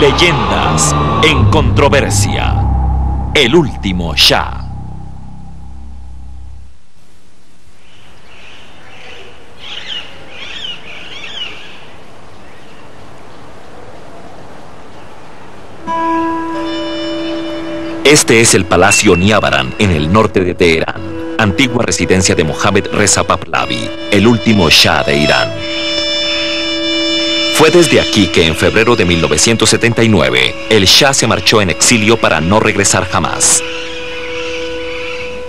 Leyendas en controversia. El último Shah. Este es el Palacio Niavaran en el norte de Teherán, antigua residencia de Mohammad Reza Pahlavi, el último Shah de Irán. Fue desde aquí que en febrero de 1979, el Shah se marchó en exilio para no regresar jamás.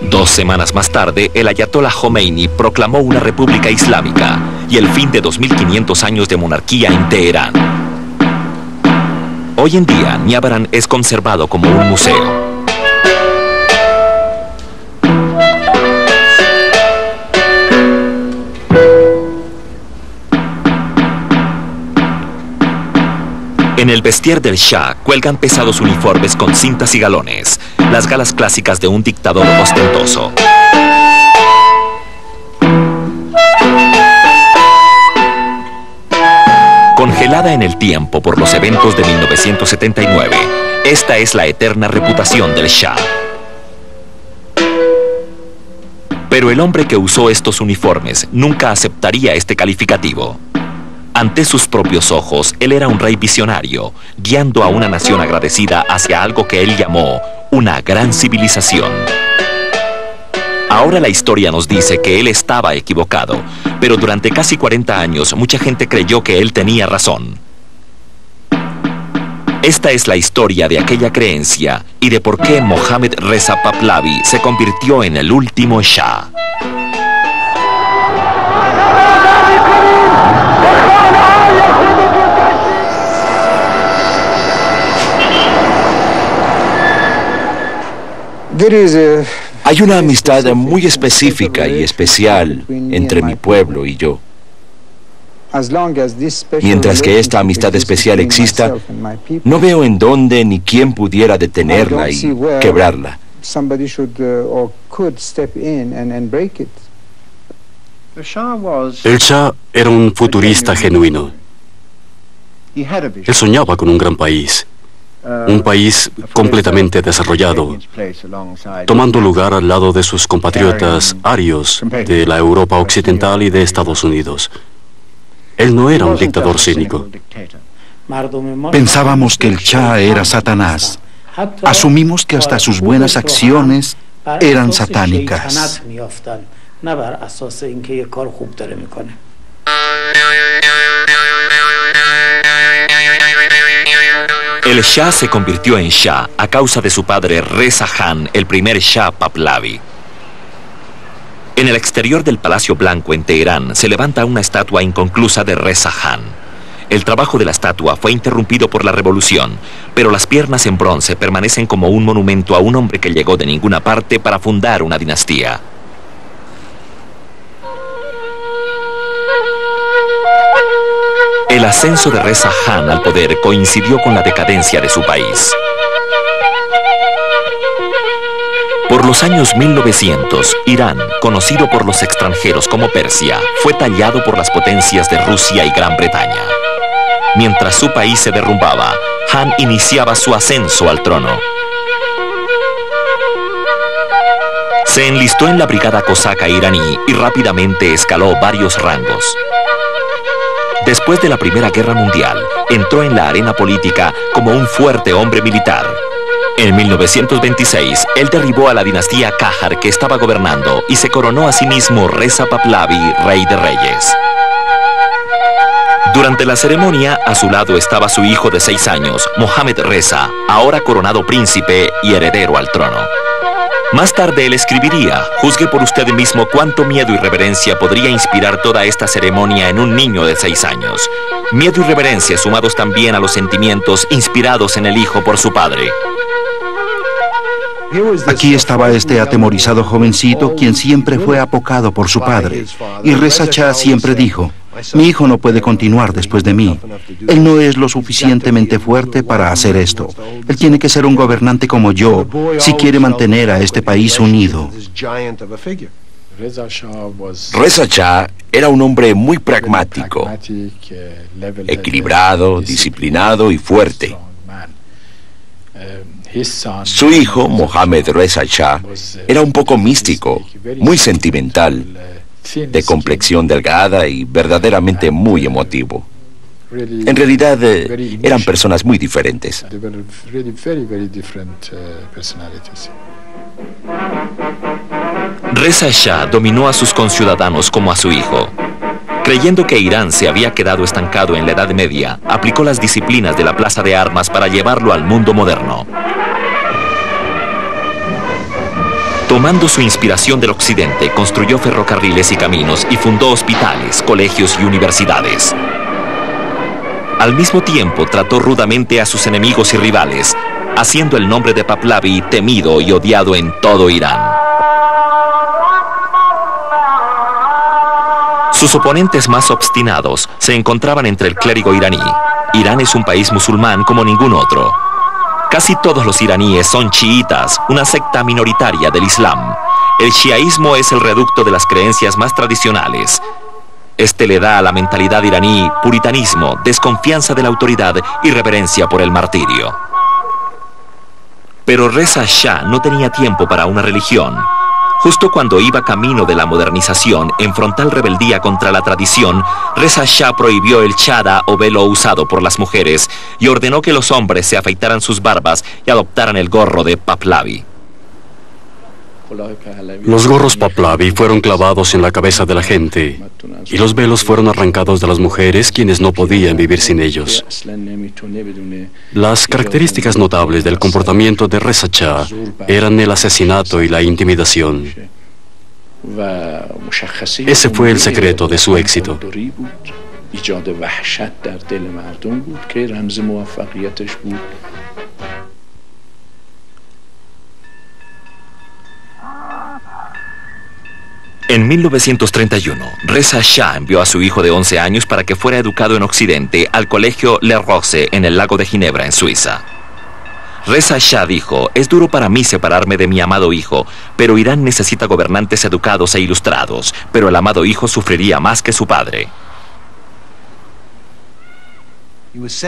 2 semanas más tarde, el Ayatollah Khomeini proclamó una república islámica y el fin de 2500 años de monarquía en Teherán. Hoy en día, Niavaran es conservado como un museo. En el vestir del Shah cuelgan pesados uniformes con cintas y galones, las galas clásicas de un dictador ostentoso. Congelada en el tiempo por los eventos de 1979, esta es la eterna reputación del Shah. Pero el hombre que usó estos uniformes nunca aceptaría este calificativo. Ante sus propios ojos, él era un rey visionario, guiando a una nación agradecida hacia algo que él llamó una gran civilización. Ahora la historia nos dice que él estaba equivocado, pero durante casi 40 años mucha gente creyó que él tenía razón. Esta es la historia de aquella creencia y de por qué Mohammad Reza Pahlavi se convirtió en el último Shah. Hay una amistad muy específica y especial entre mi pueblo y yo. Mientras que esta amistad especial exista, no veo en dónde ni quién pudiera detenerla y quebrarla. El Shah era un futurista genuino. Él soñaba con un gran país. Un país completamente desarrollado, tomando lugar al lado de sus compatriotas arios de la Europa occidental y de Estados Unidos. Él no era un dictador cínico. Pensábamos que el Shah era Satanás. Asumimos que hasta sus buenas acciones eran satánicas. El Shah se convirtió en Shah a causa de su padre Reza Khan, el primer Shah Pahlavi. En el exterior del Palacio Blanco en Teherán se levanta una estatua inconclusa de Reza Khan. El trabajo de la estatua fue interrumpido por la revolución, pero las piernas en bronce permanecen como un monumento a un hombre que llegó de ninguna parte para fundar una dinastía. El ascenso de Reza Khan al poder coincidió con la decadencia de su país. Por los años 1900, Irán, conocido por los extranjeros como Persia, fue tallado por las potencias de Rusia y Gran Bretaña. Mientras su país se derrumbaba, Khan iniciaba su ascenso al trono. Se enlistó en la brigada cosaca iraní y rápidamente escaló varios rangos. Después de la Primera Guerra Mundial, entró en la arena política como un fuerte hombre militar. En 1926, él derribó a la dinastía Qajar que estaba gobernando y se coronó a sí mismo Reza Pahlavi, rey de reyes. Durante la ceremonia, a su lado estaba su hijo de 6 años, Mohammad Reza, ahora coronado príncipe y heredero al trono. Más tarde él escribiría: juzgue por usted mismo cuánto miedo y reverencia podría inspirar toda esta ceremonia en un niño de 6 años. Miedo y reverencia sumados también a los sentimientos inspirados en el hijo por su padre. Aquí estaba este atemorizado jovencito quien siempre fue apocado por su padre. Y Reza Shah siempre dijo: mi hijo no puede continuar después de mí. Él no es lo suficientemente fuerte para hacer esto. Él tiene que ser un gobernante como yo, si quiere mantener a este país unido. Reza Shah era un hombre muy pragmático, equilibrado, disciplinado y fuerte. Su hijo, Mohammad Reza Shah, era un poco místico, muy sentimental, de complexión delgada y verdaderamente muy emotivo. En realidad, eran personas muy diferentes. Reza Shah dominó a sus conciudadanos como a su hijo. Creyendo que Irán se había quedado estancado en la Edad Media, aplicó las disciplinas de la plaza de armas para llevarlo al mundo moderno. Tomando su inspiración del occidente, construyó ferrocarriles y caminos y fundó hospitales, colegios y universidades. Al mismo tiempo, trató rudamente a sus enemigos y rivales, haciendo el nombre de Pahlavi temido y odiado en todo Irán. Sus oponentes más obstinados se encontraban entre el clérigo iraní. Irán es un país musulmán como ningún otro. Casi todos los iraníes son chiitas, una secta minoritaria del Islam. El chiaísmo es el reducto de las creencias más tradicionales. Este le da a la mentalidad iraní puritanismo, desconfianza de la autoridad y reverencia por el martirio. Pero Reza Shah no tenía tiempo para una religión. Justo cuando iba camino de la modernización, en frontal rebeldía contra la tradición, Reza Shah prohibió el chada o velo usado por las mujeres y ordenó que los hombres se afeitaran sus barbas y adoptaran el gorro de Pahlavi. Los gorros Pahlavi fueron clavados en la cabeza de la gente y los velos fueron arrancados de las mujeres, quienes no podían vivir sin ellos. Las características notables del comportamiento de Reza Shah eran el asesinato y la intimidación. Ese fue el secreto de su éxito. En 1931, Reza Shah envió a su hijo de 11 años para que fuera educado en Occidente al colegio Le Rose en el lago de Ginebra, en Suiza. Reza Shah dijo: es duro para mí separarme de mi amado hijo, pero Irán necesita gobernantes educados e ilustrados, pero el amado hijo sufriría más que su padre.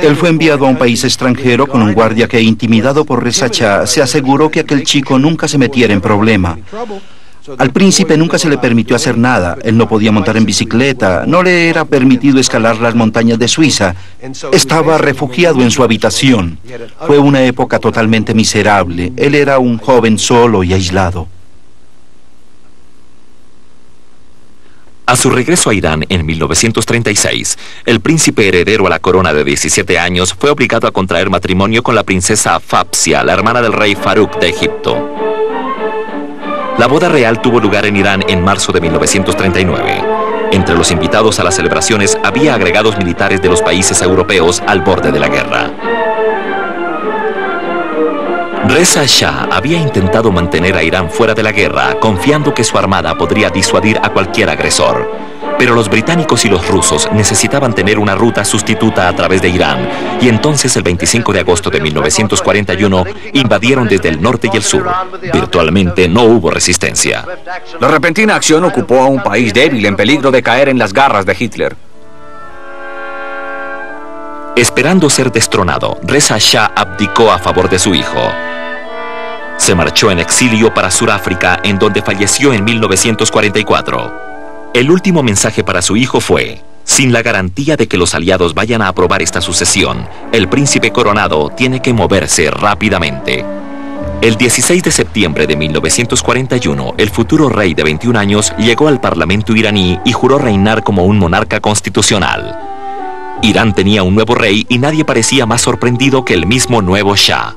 Él fue enviado a un país extranjero con un guardia que, intimidado por Reza Shah, se aseguró que aquel chico nunca se metiera en problema. Al príncipe nunca se le permitió hacer nada. Él no podía montar en bicicleta, no le era permitido escalar las montañas de Suiza. Estaba refugiado en su habitación. Fue una época totalmente miserable. Él era un joven solo y aislado. A su regreso a Irán en 1936, el príncipe heredero a la corona de 17 años fue obligado a contraer matrimonio con la princesa Fapsia, la hermana del rey Farouk de Egipto. La boda real tuvo lugar en Irán en marzo de 1939. Entre los invitados a las celebraciones había agregados militares de los países europeos al borde de la guerra. Reza Shah había intentado mantener a Irán fuera de la guerra, confiando que su armada podría disuadir a cualquier agresor. Pero los británicos y los rusos necesitaban tener una ruta sustituta a través de Irán, y entonces el 25 de agosto de 1941 invadieron desde el norte y el sur. Virtualmente no hubo resistencia. La repentina acción ocupó a un país débil en peligro de caer en las garras de Hitler. Esperando ser destronado, Reza Shah abdicó a favor de su hijo. Se marchó en exilio para Sudáfrica, en donde falleció en 1944. El último mensaje para su hijo fue: sin la garantía de que los aliados vayan a aprobar esta sucesión, el príncipe coronado tiene que moverse rápidamente. El 16 de septiembre de 1941, el futuro rey de 21 años llegó al parlamento iraní y juró reinar como un monarca constitucional. Irán tenía un nuevo rey y nadie parecía más sorprendido que el mismo nuevo Shah.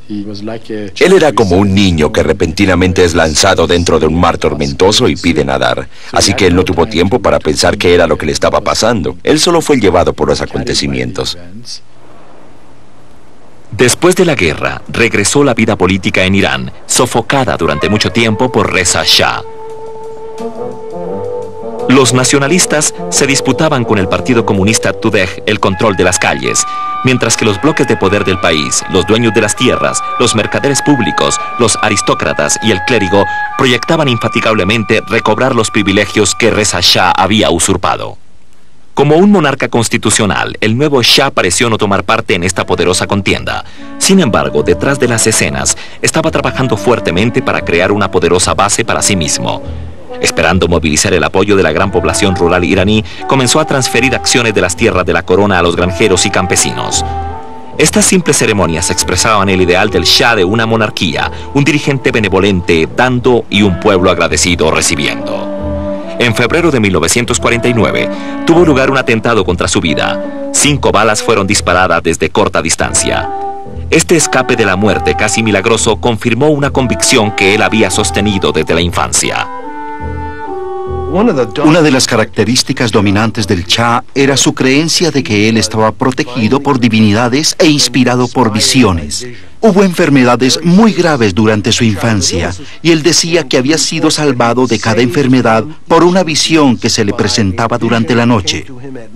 Él era como un niño que repentinamente es lanzado dentro de un mar tormentoso y pide nadar. Así que él no tuvo tiempo para pensar qué era lo que le estaba pasando. Él solo fue llevado por los acontecimientos. Después de la guerra, regresó la vida política en Irán, sofocada durante mucho tiempo por Reza Shah. Los nacionalistas se disputaban con el Partido Comunista Tudeh el control de las calles, mientras que los bloques de poder del país, los dueños de las tierras, los mercaderes públicos, los aristócratas y el clérigo proyectaban infatigablemente recobrar los privilegios que Reza Shah había usurpado. Como un monarca constitucional, el nuevo Shah pareció no tomar parte en esta poderosa contienda. Sin embargo, detrás de las escenas, estaba trabajando fuertemente para crear una poderosa base para sí mismo. Esperando movilizar el apoyo de la gran población rural iraní, comenzó a transferir acciones de las tierras de la corona a los granjeros y campesinos. Estas simples ceremonias expresaban el ideal del Shah de una monarquía, un dirigente benevolente dando y un pueblo agradecido recibiendo. En febrero de 1949, tuvo lugar un atentado contra su vida. 5 balas fueron disparadas desde corta distancia. Este escape de la muerte casi milagroso confirmó una convicción que él había sostenido desde la infancia. Una de las características dominantes del Shah era su creencia de que él estaba protegido por divinidades e inspirado por visiones. Hubo enfermedades muy graves durante su infancia y él decía que había sido salvado de cada enfermedad por una visión que se le presentaba durante la noche.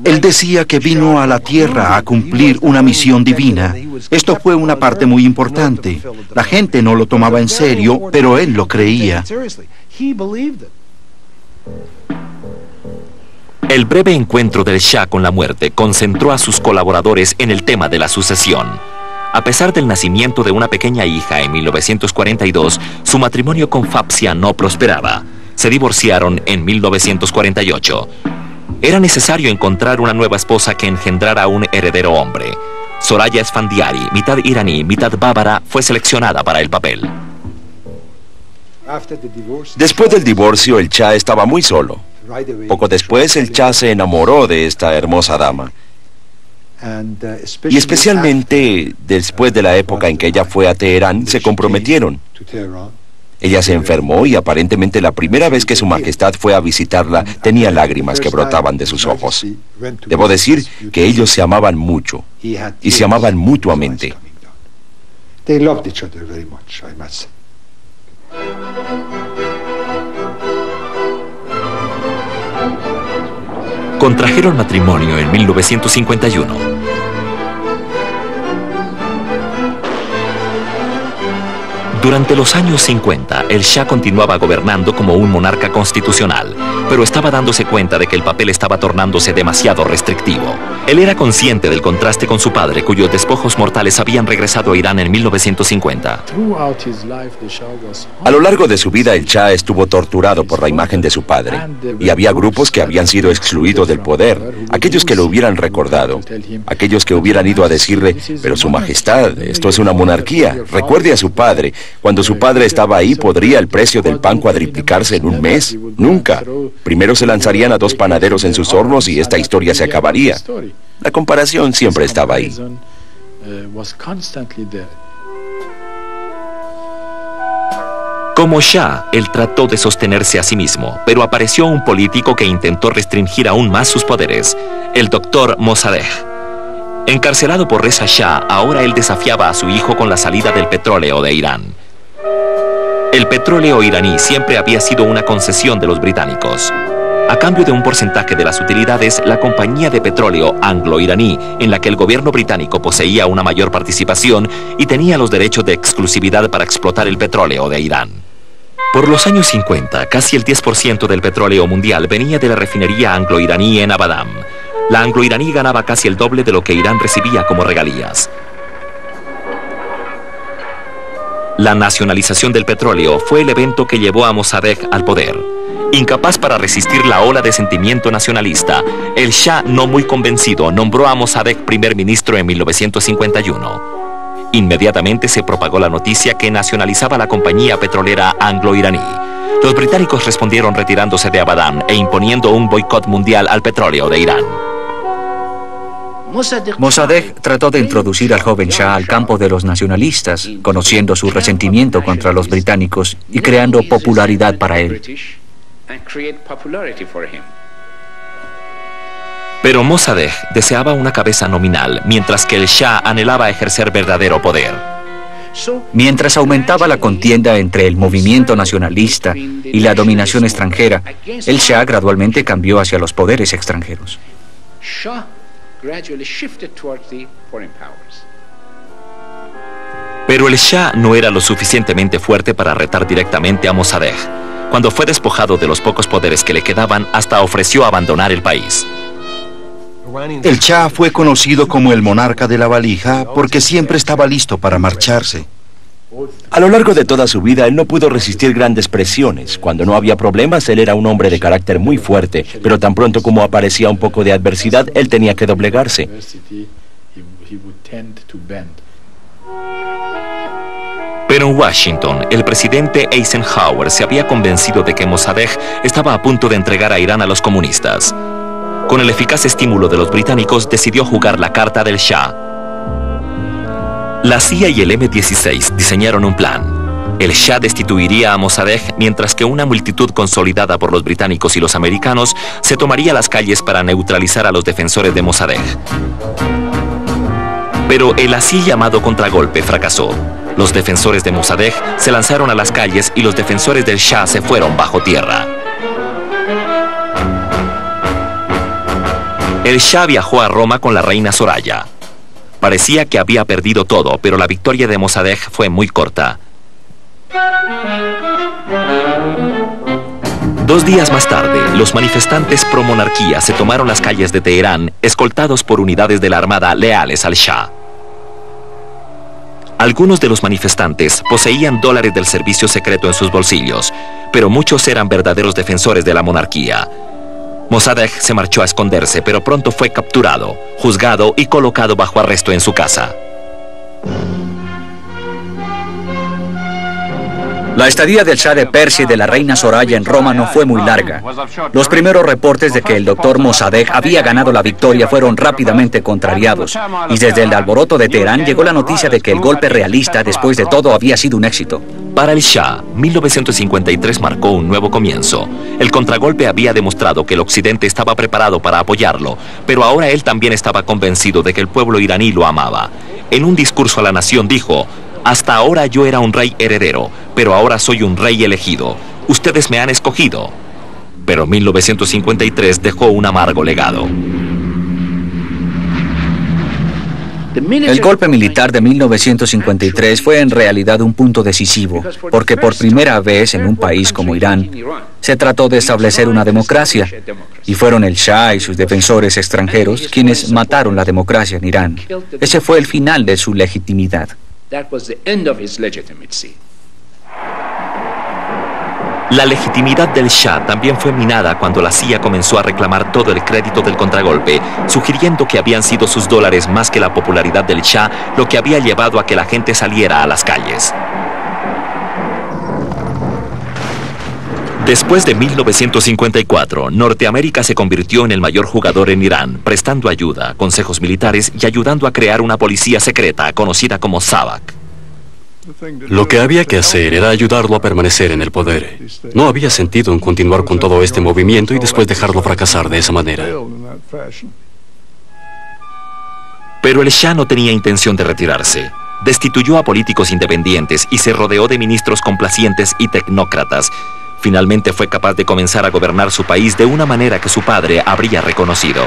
Él decía que vino a la tierra a cumplir una misión divina. Esto fue una parte muy importante. La gente no lo tomaba en serio, pero él lo creía. El breve encuentro del Shah con la muerte concentró a sus colaboradores en el tema de la sucesión. A pesar del nacimiento de una pequeña hija en 1942, su matrimonio con Fapsia no prosperaba. Se divorciaron en 1948. Era necesario encontrar una nueva esposa que engendrara un heredero hombre. Soraya Esfandiari, mitad iraní, mitad bávara, fue seleccionada para el papel. Después del divorcio, el Shah estaba muy solo. Poco después, el Shah se enamoró de esta hermosa dama. Y especialmente después de la época en que ella fue a Teherán, se comprometieron. Ella se enfermó y aparentemente la primera vez que su majestad fue a visitarla tenía lágrimas que brotaban de sus ojos. Debo decir que ellos se amaban mucho y se amaban mutuamente. Contrajeron matrimonio en 1951. Durante los años 50, el Shah continuaba gobernando como un monarca constitucional, pero estaba dándose cuenta de que el papel estaba tornándose demasiado restrictivo. Él era consciente del contraste con su padre, cuyos despojos mortales habían regresado a Irán en 1950. A lo largo de su vida, el Shah estuvo torturado por la imagen de su padre, y había grupos que habían sido excluidos del poder, aquellos que lo hubieran recordado, aquellos que hubieran ido a decirle, pero su majestad, esto es una monarquía, recuerde a su padre. Cuando su padre estaba ahí, ¿podría el precio del pan cuadriplicarse en un mes? Nunca. Primero se lanzarían a 2 panaderos en sus hornos y esta historia se acabaría. La comparación siempre estaba ahí. Como Shah, él trató de sostenerse a sí mismo, pero apareció un político que intentó restringir aún más sus poderes, el doctor Mossadegh. Encarcelado por Reza Shah, ahora él desafiaba a su hijo con la salida del petróleo de Irán. El petróleo iraní siempre había sido una concesión de los británicos. A cambio de un porcentaje de las utilidades, la compañía de petróleo anglo-iraní, en la que el gobierno británico poseía una mayor participación y tenía los derechos de exclusividad para explotar el petróleo de Irán. Por los años 50, casi el 10% del petróleo mundial venía de la refinería anglo-iraní en Abadan. La anglo-iraní ganaba casi el doble de lo que Irán recibía como regalías. La nacionalización del petróleo fue el evento que llevó a Mossadegh al poder. Incapaz para resistir la ola de sentimiento nacionalista, el Shah, no muy convencido, nombró a Mossadegh primer ministro en 1951. Inmediatamente se propagó la noticia que nacionalizaba la compañía petrolera anglo-iraní. Los británicos respondieron retirándose de Abadan e imponiendo un boicot mundial al petróleo de Irán. Mossadegh trató de introducir al joven Shah al campo de los nacionalistas, conociendo su resentimiento contra los británicos y creando popularidad para él. Pero Mossadegh deseaba una cabeza nominal, mientras que el Shah anhelaba ejercer verdadero poder. Mientras aumentaba la contienda entre el movimiento nacionalista y la dominación extranjera, el Shah gradualmente cambió hacia los poderes extranjeros. Pero el Shah no era lo suficientemente fuerte para retar directamente a Mossadegh. Cuando fue despojado de los pocos poderes que le quedaban, hasta ofreció abandonar el país. El Shah fue conocido como el monarca de la valija porque siempre estaba listo para marcharse. A lo largo de toda su vida, él no pudo resistir grandes presiones. Cuando no había problemas, él era un hombre de carácter muy fuerte, pero tan pronto como aparecía un poco de adversidad, él tenía que doblegarse. Pero en Washington, el presidente Eisenhower se había convencido de que Mossadegh estaba a punto de entregar a Irán a los comunistas. Con el eficaz estímulo de los británicos, decidió jugar la carta del Shah. La CIA y el M-16 diseñaron un plan. El Shah destituiría a Mossadegh, mientras que una multitud consolidada por los británicos y los americanos se tomaría las calles para neutralizar a los defensores de Mossadegh. Pero el así llamado contragolpe fracasó. Los defensores de Mossadegh se lanzaron a las calles y los defensores del Shah se fueron bajo tierra. El Shah viajó a Roma con la reina Soraya. Parecía que había perdido todo, pero la victoria de Mossadegh fue muy corta. 2 días más tarde, los manifestantes pro-monarquía se tomaron las calles de Teherán, escoltados por unidades de la armada leales al Shah. Algunos de los manifestantes poseían dólares del servicio secreto en sus bolsillos, pero muchos eran verdaderos defensores de la monarquía. Mossadegh se marchó a esconderse, pero pronto fue capturado, juzgado y colocado bajo arresto en su casa. La estadía del Shah de Persia y de la reina Soraya en Roma no fue muy larga. Los primeros reportes de que el doctor Mossadegh había ganado la victoria fueron rápidamente contrariados, y desde el alboroto de Teherán llegó la noticia de que el golpe realista, después de todo, había sido un éxito. Para el Shah, 1953 marcó un nuevo comienzo. El contragolpe había demostrado que el Occidente estaba preparado para apoyarlo, pero ahora él también estaba convencido de que el pueblo iraní lo amaba. En un discurso a la nación dijo: «Hasta ahora yo era un rey heredero, pero ahora soy un rey elegido. Ustedes me han escogido». Pero 1953 dejó un amargo legado. El golpe militar de 1953 fue en realidad un punto decisivo, porque por primera vez en un país como Irán se trató de establecer una democracia, y fueron el Shah y sus defensores extranjeros quienes mataron la democracia en Irán. Ese fue el final de su legitimidad. La legitimidad del Shah también fue minada cuando la CIA comenzó a reclamar todo el crédito del contragolpe, sugiriendo que habían sido sus dólares más que la popularidad del Shah lo que había llevado a que la gente saliera a las calles. Después de 1954, Norteamérica se convirtió en el mayor jugador en Irán, prestando ayuda, consejos militares y ayudando a crear una policía secreta conocida como Savak. Lo que había que hacer era ayudarlo a permanecer en el poder. No había sentido en continuar con todo este movimiento y después dejarlo fracasar de esa manera. Pero el Shah no tenía intención de retirarse. Destituyó a políticos independientes y se rodeó de ministros complacientes y tecnócratas. Finalmente fue capaz de comenzar a gobernar su país de una manera que su padre habría reconocido.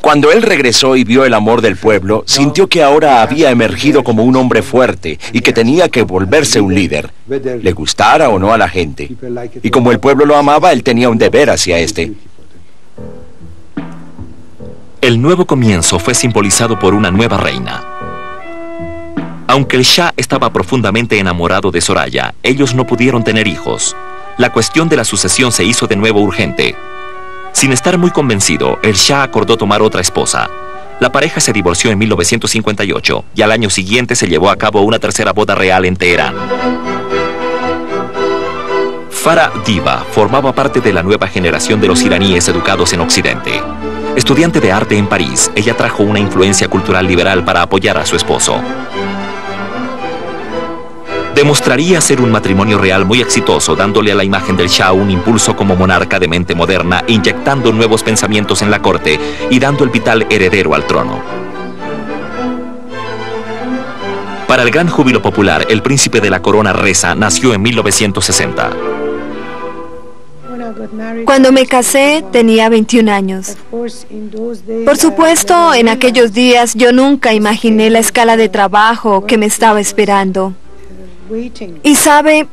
Cuando él regresó y vio el amor del pueblo, sintió que ahora había emergido como un hombre fuerte y que tenía que volverse un líder, le gustara o no a la gente. Y como el pueblo lo amaba, él tenía un deber hacia este. El nuevo comienzo fue simbolizado por una nueva reina. Aunque el Shah estaba profundamente enamorado de Soraya, ellos no pudieron tener hijos. La cuestión de la sucesión se hizo de nuevo urgente. Sin estar muy convencido, el Shah acordó tomar otra esposa. La pareja se divorció en 1958 y al año siguiente se llevó a cabo una tercera boda real en Teherán. Farah Diba formaba parte de la nueva generación de los iraníes educados en Occidente. Estudiante de arte en París, ella trajo una influencia cultural liberal para apoyar a su esposo. Demostraría ser un matrimonio real muy exitoso, dándole a la imagen del Shah un impulso como monarca de mente moderna, inyectando nuevos pensamientos en la corte y dando el vital heredero al trono. Para el gran júbilo popular, el príncipe de la corona Reza nació en 1960. Cuando me casé tenía 21 años. Por supuesto, en aquellos días yo nunca imaginé la escala de trabajo que me estaba esperando. Y sabe,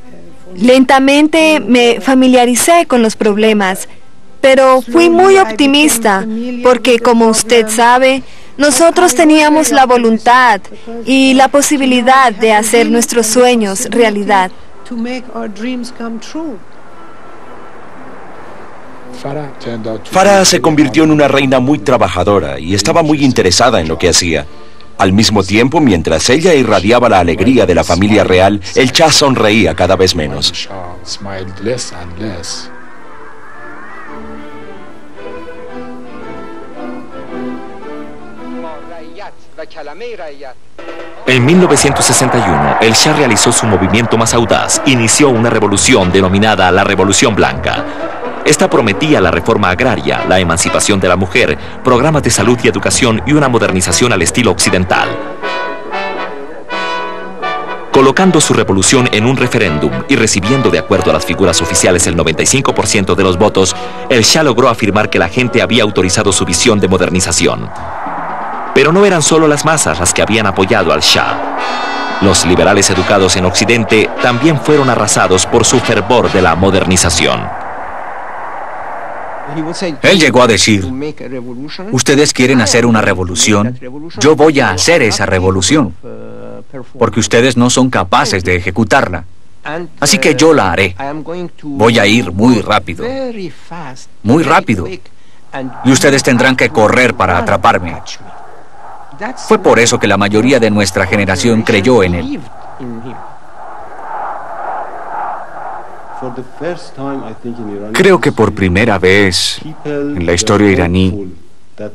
lentamente me familiaricé con los problemas Pero fui muy optimista, porque como usted sabe, nosotros teníamos la voluntad y la posibilidad de hacer nuestros sueños realidad. Farah se convirtió en una reina muy trabajadora y estaba muy interesada en lo que hacía. Al mismo tiempo, mientras ella irradiaba la alegría de la familia real, el Shah sonreía cada vez menos. En 1961, el Shah realizó su movimiento más audaz. Inició una revolución denominada la Revolución Blanca. Esta prometía la reforma agraria, la emancipación de la mujer, programas de salud y educación y una modernización al estilo occidental. Colocando su revolución en un referéndum y recibiendo de acuerdo a las figuras oficiales el 95% de los votos, el Shah logró afirmar que la gente había autorizado su visión de modernización. Pero no eran solo las masas las que habían apoyado al Shah. Los liberales educados en Occidente también fueron arrasados por su fervor de la modernización. Él llegó a decir, ustedes quieren hacer una revolución, yo voy a hacer esa revolución, porque ustedes no son capaces de ejecutarla. Así que yo la haré. Voy a ir muy rápido, muy rápido, y ustedes tendrán que correr para atraparme. Fue por eso que la mayoría de nuestra generación creyó en él. Creo que por primera vez en la historia iraní,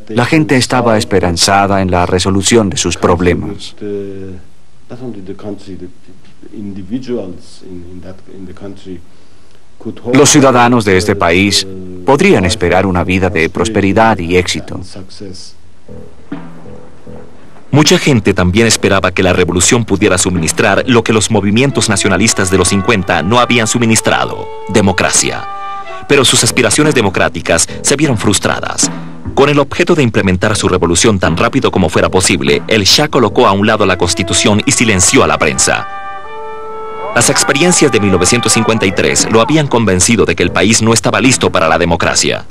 la gente estaba esperanzada en la resolución de sus problemas. Los ciudadanos de este país podrían esperar una vida de prosperidad y éxito. Mucha gente también esperaba que la revolución pudiera suministrar lo que los movimientos nacionalistas de los 50 no habían suministrado: democracia. Pero sus aspiraciones democráticas se vieron frustradas. Con el objeto de implementar su revolución tan rápido como fuera posible, el Shah colocó a un lado la Constitución y silenció a la prensa. Las experiencias de 1953 lo habían convencido de que el país no estaba listo para la democracia.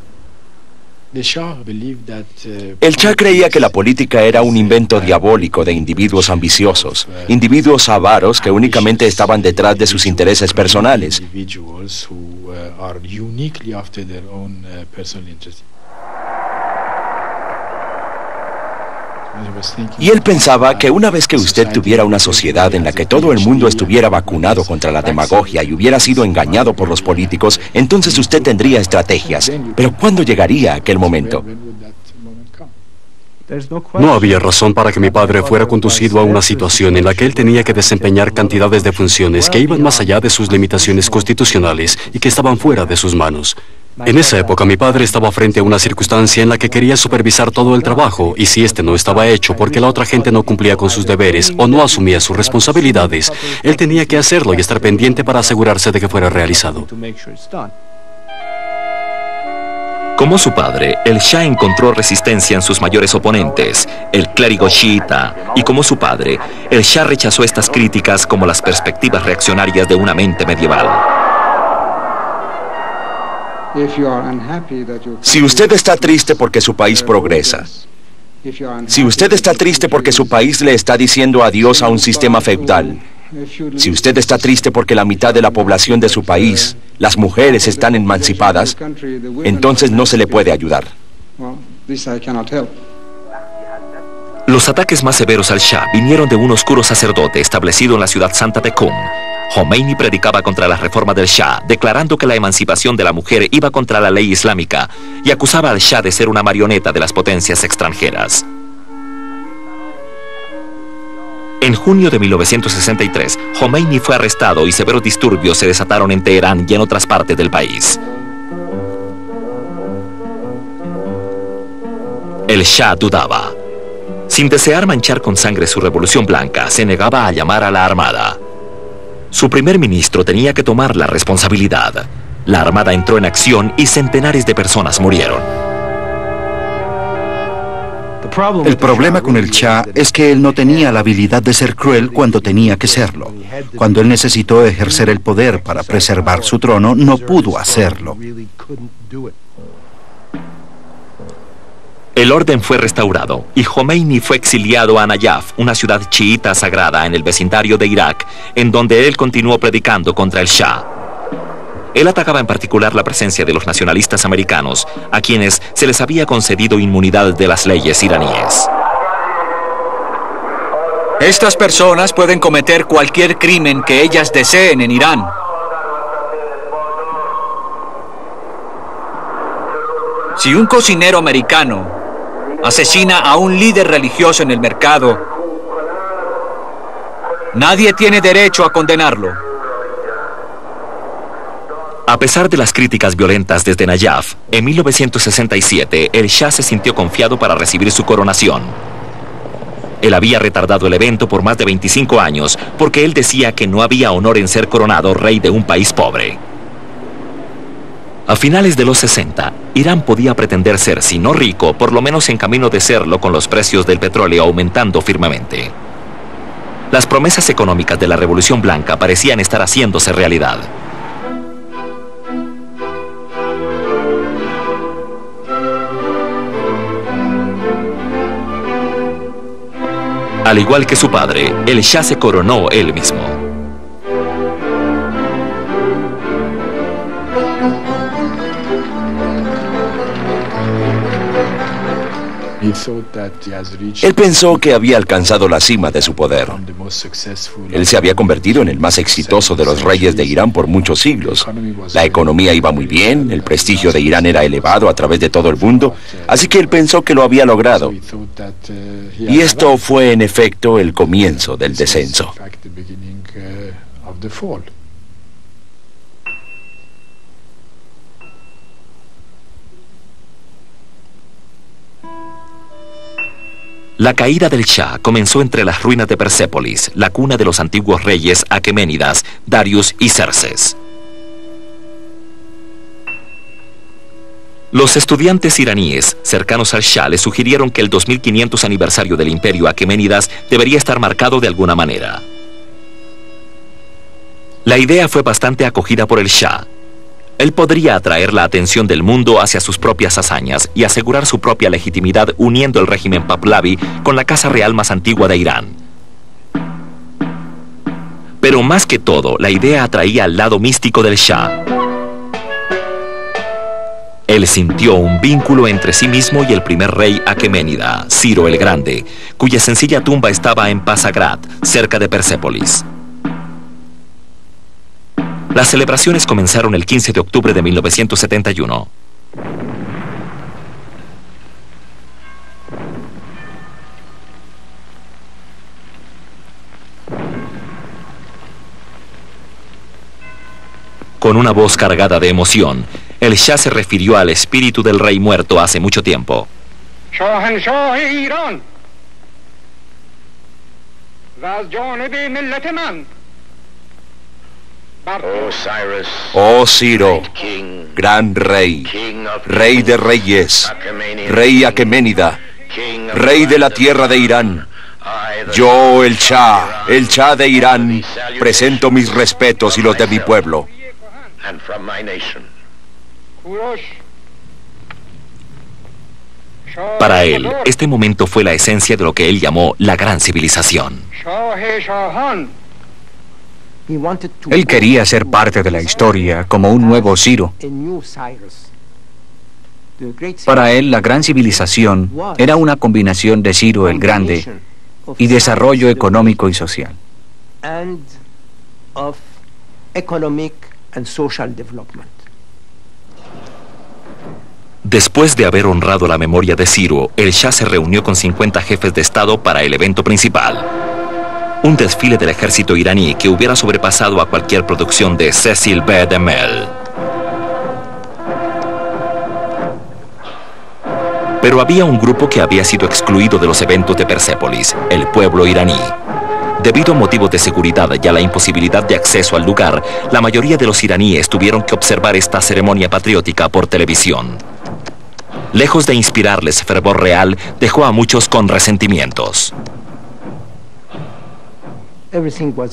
El Shah creía que la política era un invento diabólico de individuos ambiciosos, individuos avaros que únicamente estaban detrás de sus intereses personales. Y él pensaba que una vez que usted tuviera una sociedad en la que todo el mundo estuviera vacunado contra la demagogia y hubiera sido engañado por los políticos, entonces usted tendría estrategias. Pero ¿cuándo llegaría aquel momento? No había razón para que mi padre fuera conducido a una situación en la que él tenía que desempeñar cantidades de funciones que iban más allá de sus limitaciones constitucionales y que estaban fuera de sus manos. En esa época mi padre estaba frente a una circunstancia en la que quería supervisar todo el trabajo, y si este no estaba hecho porque la otra gente no cumplía con sus deberes o no asumía sus responsabilidades, él tenía que hacerlo y estar pendiente para asegurarse de que fuera realizado. Como su padre, el Shah encontró resistencia en sus mayores oponentes, el clérigo chiita, y como su padre, el Shah rechazó estas críticas como las perspectivas reaccionarias de una mente medieval. Si usted está triste porque su país progresa, si usted está triste porque su país le está diciendo adiós a un sistema feudal, si usted está triste porque la mitad de la población de su país, las mujeres, están emancipadas, entonces no se le puede ayudar. Los ataques más severos al Shah vinieron de un oscuro sacerdote establecido en la ciudad santa de Qum. Khomeini predicaba contra la reforma del Shah, declarando que la emancipación de la mujer iba contra la ley islámica, y acusaba al Shah de ser una marioneta de las potencias extranjeras. En junio de 1963, Khomeini fue arrestado y severos disturbios se desataron en Teherán y en otras partes del país. El Shah dudaba. Sin desear manchar con sangre su revolución blanca, se negaba a llamar a la armada. Su primer ministro tenía que tomar la responsabilidad. La armada entró en acción y centenares de personas murieron. El problema con el Shah es que él no tenía la habilidad de ser cruel cuando tenía que serlo. Cuando él necesitó ejercer el poder para preservar su trono, no pudo hacerlo. El orden fue restaurado y Jomeini fue exiliado a Nayaf, una ciudad chiita sagrada en el vecindario de Irak, en donde él continuó predicando contra el Shah. Él atacaba en particular la presencia de los nacionalistas americanos, a quienes se les había concedido inmunidad de las leyes iraníes. Estas personas pueden cometer cualquier crimen que ellas deseen en Irán. Si un cocinero americano asesina a un líder religioso en el mercado, nadie tiene derecho a condenarlo. A pesar de las críticas violentas desde Nayaf, en 1967 el Shah se sintió confiado para recibir su coronación. Él había retardado el evento por más de 25 años porque él decía que no había honor en ser coronado rey de un país pobre. A finales de los 60, Irán podía pretender ser, si no rico, por lo menos en camino de serlo con los precios del petróleo aumentando firmemente. Las promesas económicas de la Revolución Blanca parecían estar haciéndose realidad. Al igual que su padre, el Shah se coronó él mismo. Él pensó que había alcanzado la cima de su poder. Él se había convertido en el más exitoso de los reyes de Irán por muchos siglos. La economía iba muy bien, el prestigio de Irán era elevado a través de todo el mundo, así que él pensó que lo había logrado. Y esto fue en efecto el comienzo del descenso. La caída del Shah comenzó entre las ruinas de Persépolis, la cuna de los antiguos reyes aqueménidas, Darius y Xerxes. Los estudiantes iraníes cercanos al Shah le sugirieron que el 2500 aniversario del imperio aqueménidas debería estar marcado de alguna manera. La idea fue bastante acogida por el Shah. Él podría atraer la atención del mundo hacia sus propias hazañas y asegurar su propia legitimidad uniendo el régimen Pahlavi con la casa real más antigua de Irán. Pero más que todo, la idea atraía al lado místico del Shah. Él sintió un vínculo entre sí mismo y el primer rey aqueménida, Ciro el Grande, cuya sencilla tumba estaba en Pasargad, cerca de Persépolis. Las celebraciones comenzaron el 15 de octubre de 1971. Con una voz cargada de emoción, el Shah se refirió al espíritu del rey muerto hace mucho tiempo. Oh Ciro, gran rey, rey de reyes, rey aqueménida, rey de la tierra de Irán. Yo, el Shah de Irán, presento mis respetos y los de mi pueblo. Para él, este momento fue la esencia de lo que él llamó la gran civilización. Él quería ser parte de la historia como un nuevo Ciro. Para él, la gran civilización era una combinación de Ciro el Grande y desarrollo económico y social. Después de haber honrado la memoria de Ciro, el Shah se reunió con 50 jefes de Estado para el evento principal. Un desfile del ejército iraní que hubiera sobrepasado a cualquier producción de Cecil B. DeMille. Pero había un grupo que había sido excluido de los eventos de Persépolis, el pueblo iraní. Debido a motivos de seguridad y a la imposibilidad de acceso al lugar, la mayoría de los iraníes tuvieron que observar esta ceremonia patriótica por televisión. Lejos de inspirarles fervor real, dejó a muchos con resentimientos.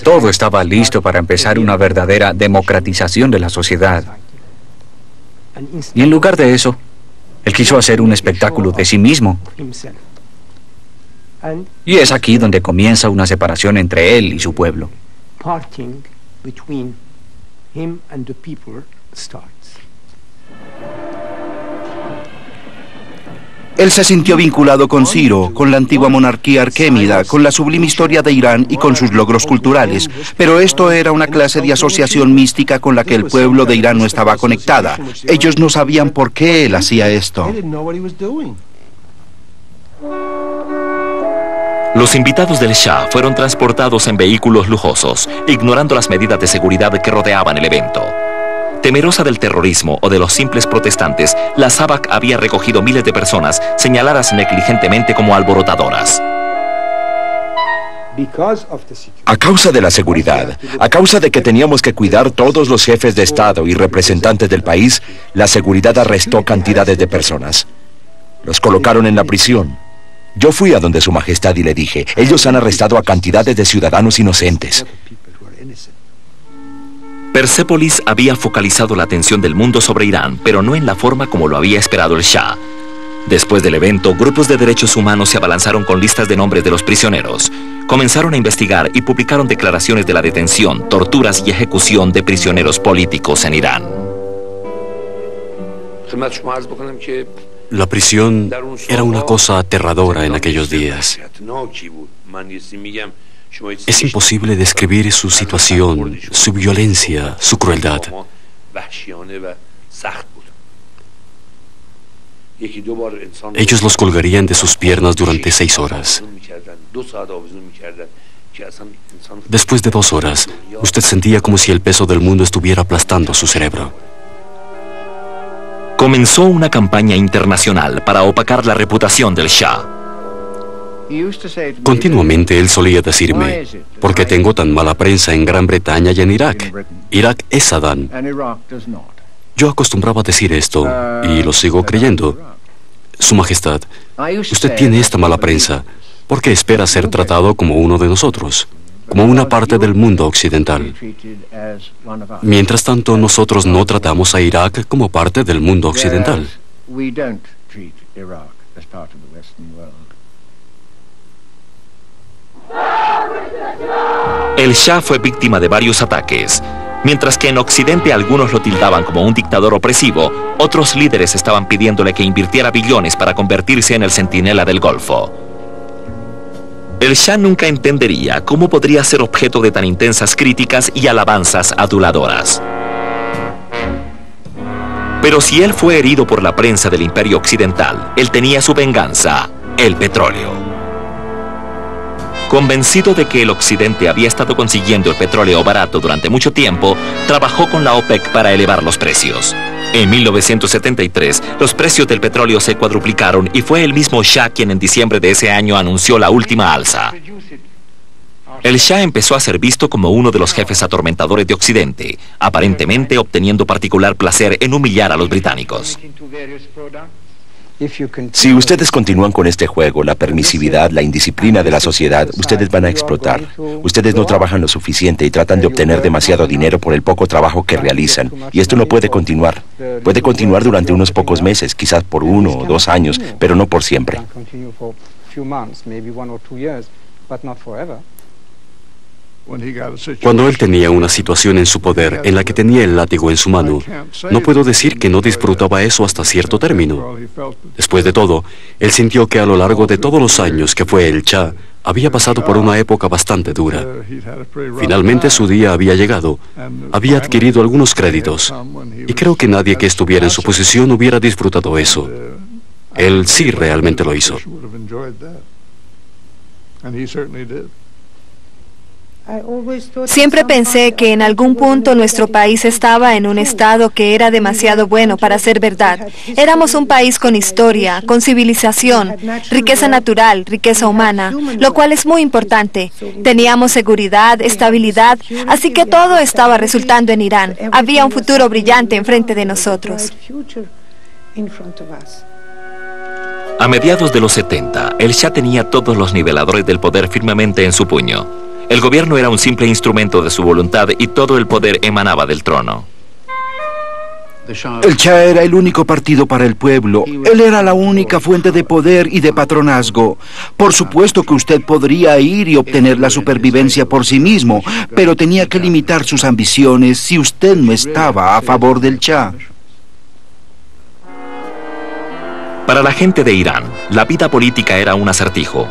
Todo estaba listo para empezar una verdadera democratización de la sociedad. Y en lugar de eso, Él quiso hacer un espectáculo de sí mismo. Y es aquí donde comienza una separación entre él y su pueblo. Él se sintió vinculado con Ciro, con la antigua monarquía arquémida, con la sublime historia de Irán y con sus logros culturales. Pero esto era una clase de asociación mística con la que el pueblo de Irán no estaba conectada. Ellos no sabían por qué él hacía esto. Los invitados del Shah fueron transportados en vehículos lujosos, ignorando las medidas de seguridad que rodeaban el evento. Temerosa del terrorismo o de los simples protestantes, la SAVAK había recogido miles de personas señaladas negligentemente como alborotadoras. A causa de la seguridad, a causa de que teníamos que cuidar todos los jefes de Estado y representantes del país, la seguridad arrestó cantidades de personas. Los colocaron en la prisión. Yo fui a donde Su Majestad y le dije, ellos han arrestado a cantidades de ciudadanos inocentes. Persépolis había focalizado la atención del mundo sobre Irán, pero no en la forma como lo había esperado el Shah. Después del evento, grupos de derechos humanos se abalanzaron con listas de nombres de los prisioneros. Comenzaron a investigar y publicaron declaraciones de la detención, torturas y ejecución de prisioneros políticos en Irán. La prisión era una cosa aterradora en aquellos días. Es imposible describir su situación, su violencia, su crueldad. Ellos los colgarían de sus piernas durante 6 horas. Después de 2 horas, usted sentía como si el peso del mundo estuviera aplastando su cerebro. Comenzó una campaña internacional para opacar la reputación del Shah. Continuamente él solía decirme, ¿por qué tengo tan mala prensa en Gran Bretaña y en Irak? Irak es Saddam. Yo acostumbraba a decir esto, y lo sigo creyendo. Su Majestad, usted tiene esta mala prensa, porque espera ser tratado como uno de nosotros, como una parte del mundo occidental. Mientras tanto, nosotros no tratamos a Irak como parte del mundo occidental. El Shah fue víctima de varios ataques. Mientras que en Occidente algunos lo tildaban como un dictador opresivo, otros líderes estaban pidiéndole que invirtiera billones para convertirse en el centinela del Golfo. El Shah nunca entendería cómo podría ser objeto de tan intensas críticas y alabanzas aduladoras. Pero si él fue herido por la prensa del Imperio Occidental, él tenía su venganza, el petróleo. Convencido de que el Occidente había estado consiguiendo el petróleo barato durante mucho tiempo, trabajó con la OPEC para elevar los precios. En 1973, los precios del petróleo se cuadruplicaron y fue el mismo Shah quien en diciembre de ese año anunció la última alza. El Shah empezó a ser visto como uno de los jefes atormentadores de Occidente, aparentemente obteniendo particular placer en humillar a los británicos. Si ustedes continúan con este juego, la permisividad, la indisciplina de la sociedad, ustedes van a explotar. Ustedes no trabajan lo suficiente y tratan de obtener demasiado dinero por el poco trabajo que realizan. Y esto no puede continuar. Puede continuar durante unos pocos meses, quizás por 1 o 2 años, pero no por siempre. Cuando él tenía una situación en su poder en la que tenía el látigo en su mano, no puedo decir que no disfrutaba eso hasta cierto término. Después de todo, él sintió que a lo largo de todos los años que fue el Shah, había pasado por una época bastante dura. Finalmente su día había llegado, había adquirido algunos créditos, y creo que nadie que estuviera en su posición hubiera disfrutado eso. Él sí realmente lo hizo. Siempre pensé que en algún punto nuestro país estaba en un estado que era demasiado bueno para ser verdad. Éramos un país con historia, con civilización, riqueza natural, riqueza humana, lo cual es muy importante. Teníamos seguridad, estabilidad, así que todo estaba resultando en Irán. Había un futuro brillante enfrente de nosotros. A mediados de los 70, el Shah tenía todos los niveladores del poder firmemente en su puño. El gobierno era un simple instrumento de su voluntad y todo el poder emanaba del trono. El Shah era el único partido para el pueblo. Él era la única fuente de poder y de patronazgo. Por supuesto que usted podría ir y obtener la supervivencia por sí mismo, pero tenía que limitar sus ambiciones si usted no estaba a favor del Shah. Para la gente de Irán, la vida política era un acertijo.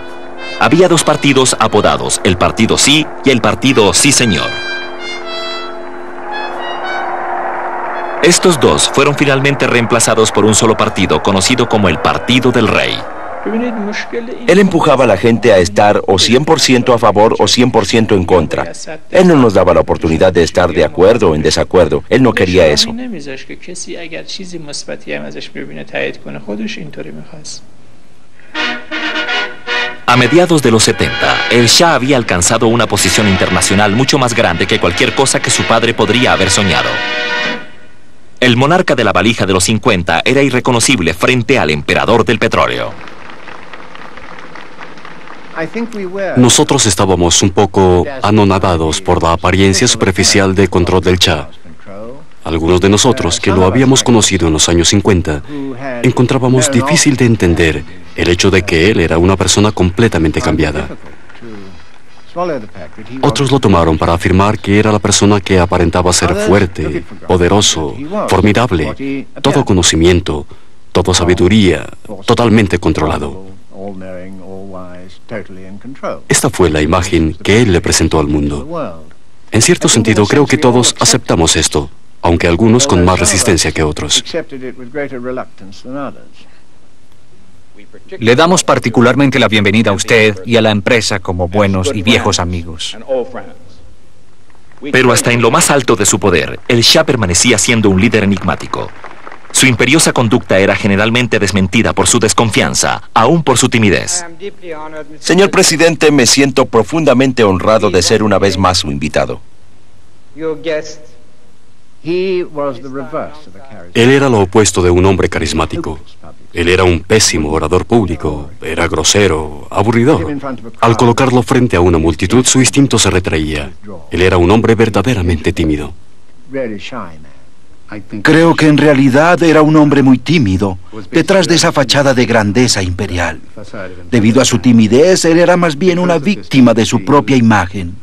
Había dos partidos apodados, el partido sí y el partido sí señor. Estos dos fueron finalmente reemplazados por un solo partido conocido como el Partido del Rey. Él empujaba a la gente a estar o 100% a favor o 100% en contra. Él no nos daba la oportunidad de estar de acuerdo o en desacuerdo. Él no quería eso. A mediados de los 70, el Shah había alcanzado una posición internacional mucho más grande que cualquier cosa que su padre podría haber soñado. El monarca de la valija de los 50 era irreconocible frente al emperador del petróleo. Nosotros estábamos un poco anonadados por la apariencia superficial de control del Shah. Algunos de nosotros, que lo habíamos conocido en los años 50, encontrábamos difícil de entender el hecho de que él era una persona completamente cambiada. Otros lo tomaron para afirmar que era la persona que aparentaba ser fuerte, poderoso, formidable, todo conocimiento, toda sabiduría, totalmente controlado. Esta fue la imagen que él le presentó al mundo. En cierto sentido, creo que todos aceptamos esto, aunque algunos con más resistencia que otros. Le damos particularmente la bienvenida a usted y a la empresa como buenos y viejos amigos. Pero hasta en lo más alto de su poder, el Shah permanecía siendo un líder enigmático. Su imperiosa conducta era generalmente desmentida por su desconfianza, aún por su timidez. Señor presidente, me siento profundamente honrado de ser una vez más su invitado. Él era lo opuesto de un hombre carismático. Él era un pésimo orador público, era grosero, aburridor. Al colocarlo frente a una multitud, su instinto se retraía. Él era un hombre verdaderamente tímido. Creo que en realidad era un hombre muy tímido, detrás de esa fachada de grandeza imperial. Debido a su timidez, él era más bien una víctima de su propia imagen.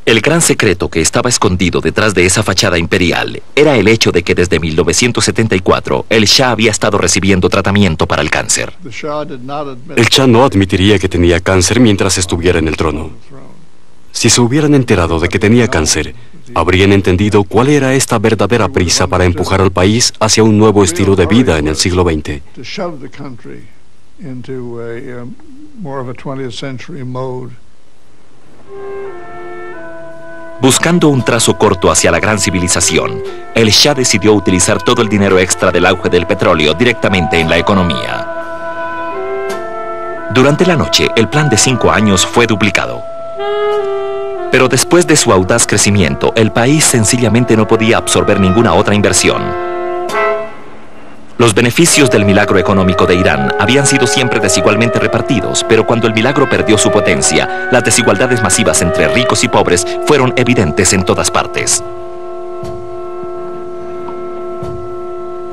El gran secreto que estaba escondido detrás de esa fachada imperial era el hecho de que desde 1974 el Shah había estado recibiendo tratamiento para el cáncer. El Shah no admitiría que tenía cáncer mientras estuviera en el trono. Si se hubieran enterado de que tenía cáncer, habrían entendido cuál era esta verdadera prisa para empujar al país hacia un nuevo estilo de vida en el siglo XX. Buscando un trazo corto hacia la gran civilización, el Shah decidió utilizar todo el dinero extra del auge del petróleo directamente en la economía. Durante la noche, el plan de 5 años fue duplicado. Pero después de su audaz crecimiento, el país sencillamente no podía absorber ninguna otra inversión. Los beneficios del milagro económico de Irán habían sido siempre desigualmente repartidos, pero cuando el milagro perdió su potencia, las desigualdades masivas entre ricos y pobres fueron evidentes en todas partes.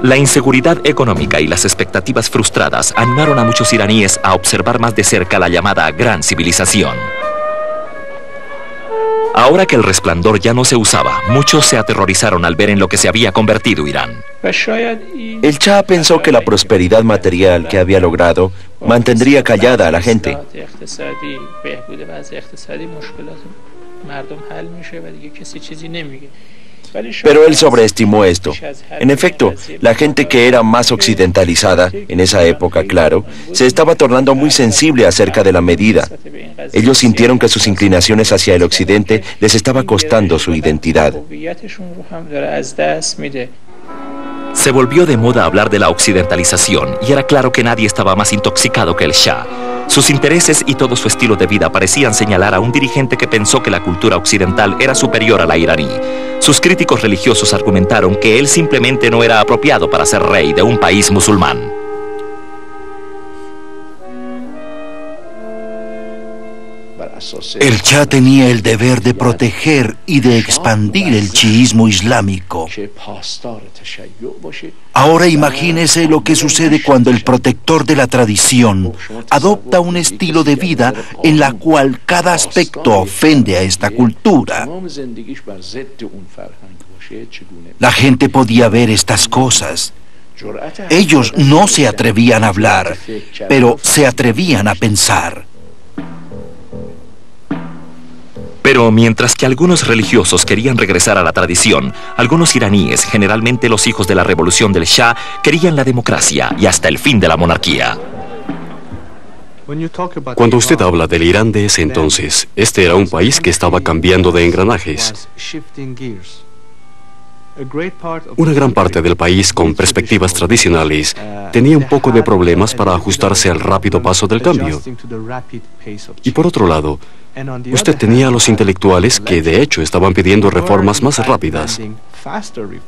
La inseguridad económica y las expectativas frustradas animaron a muchos iraníes a observar más de cerca la llamada gran civilización. Ahora que el resplandor ya no se usaba, muchos se aterrorizaron al ver en lo que se había convertido Irán. El Shah pensó que la prosperidad material que había logrado mantendría callada a la gente. Pero él sobreestimó esto. En efecto, la gente que era más occidentalizada, en esa época, claro, se estaba tornando muy sensible acerca de la medida. Ellos sintieron que sus inclinaciones hacia el occidente les estaba costando su identidad. Se volvió de moda hablar de la occidentalización y era claro que nadie estaba más intoxicado que el Shah. Sus intereses y todo su estilo de vida parecían señalar a un dirigente que pensó que la cultura occidental era superior a la iraní. Sus críticos religiosos argumentaron que él simplemente no era apropiado para ser rey de un país musulmán. El Shah tenía el deber de proteger y de expandir el chiismo islámico. Ahora imagínese lo que sucede cuando el protector de la tradición adopta un estilo de vida en la cual cada aspecto ofende a esta cultura. La gente podía ver estas cosas. Ellos no se atrevían a hablar, pero se atrevían a pensar. Pero mientras que algunos religiosos querían regresar a la tradición, algunos iraníes, generalmente los hijos de la revolución del Shah, querían la democracia y hasta el fin de la monarquía. Cuando usted habla del Irán de ese entonces, este era un país que estaba cambiando de engranajes. Una gran parte del país con perspectivas tradicionales tenía un poco de problemas para ajustarse al rápido paso del cambio. Y por otro lado, usted tenía a los intelectuales que de hecho estaban pidiendo reformas más rápidas.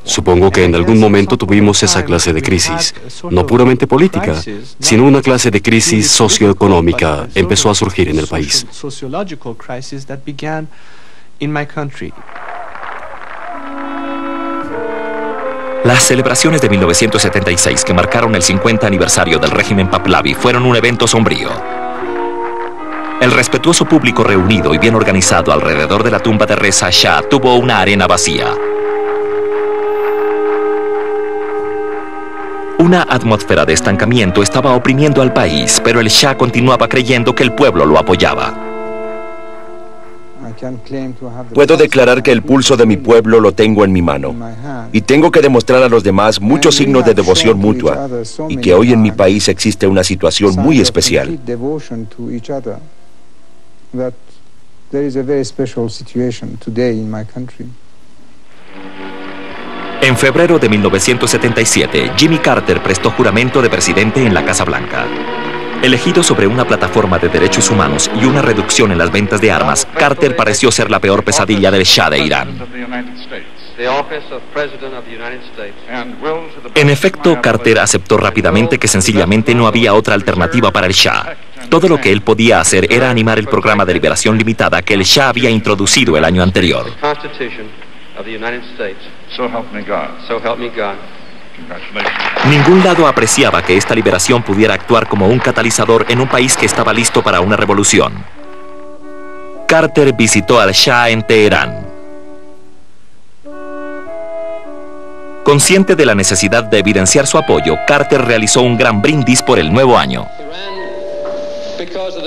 Supongo que en algún momento tuvimos esa clase de crisis, no puramente política, sino una clase de crisis socioeconómica empezó a surgir en el país. Las celebraciones de 1976 que marcaron el 50 aniversario del régimen Pahlavi fueron un evento sombrío. El respetuoso público reunido y bien organizado alrededor de la tumba de Reza Shah tuvo una arena vacía. Una atmósfera de estancamiento estaba oprimiendo al país, pero el Shah continuaba creyendo que el pueblo lo apoyaba. Puedo declarar que el pulso de mi pueblo lo tengo en mi mano y tengo que demostrar a los demás muchos signos de devoción mutua y que hoy en mi país existe una situación muy especial. En febrero de 1977, Jimmy Carter prestó juramento de presidente en la Casa Blanca. Elegido sobre una plataforma de derechos humanos y una reducción en las ventas de armas, Carter pareció ser la peor pesadilla del Shah de Irán. En efecto, Carter aceptó rápidamente que sencillamente no había otra alternativa para el Shah. Todo lo que él podía hacer era animar el programa de liberación limitada que el Shah había introducido el año anterior. Ningún lado apreciaba que esta liberación pudiera actuar como un catalizador en un país que estaba listo para una revolución. Carter visitó al Shah en Teherán. Consciente de la necesidad de evidenciar su apoyo, Carter realizó un gran brindis por el nuevo año.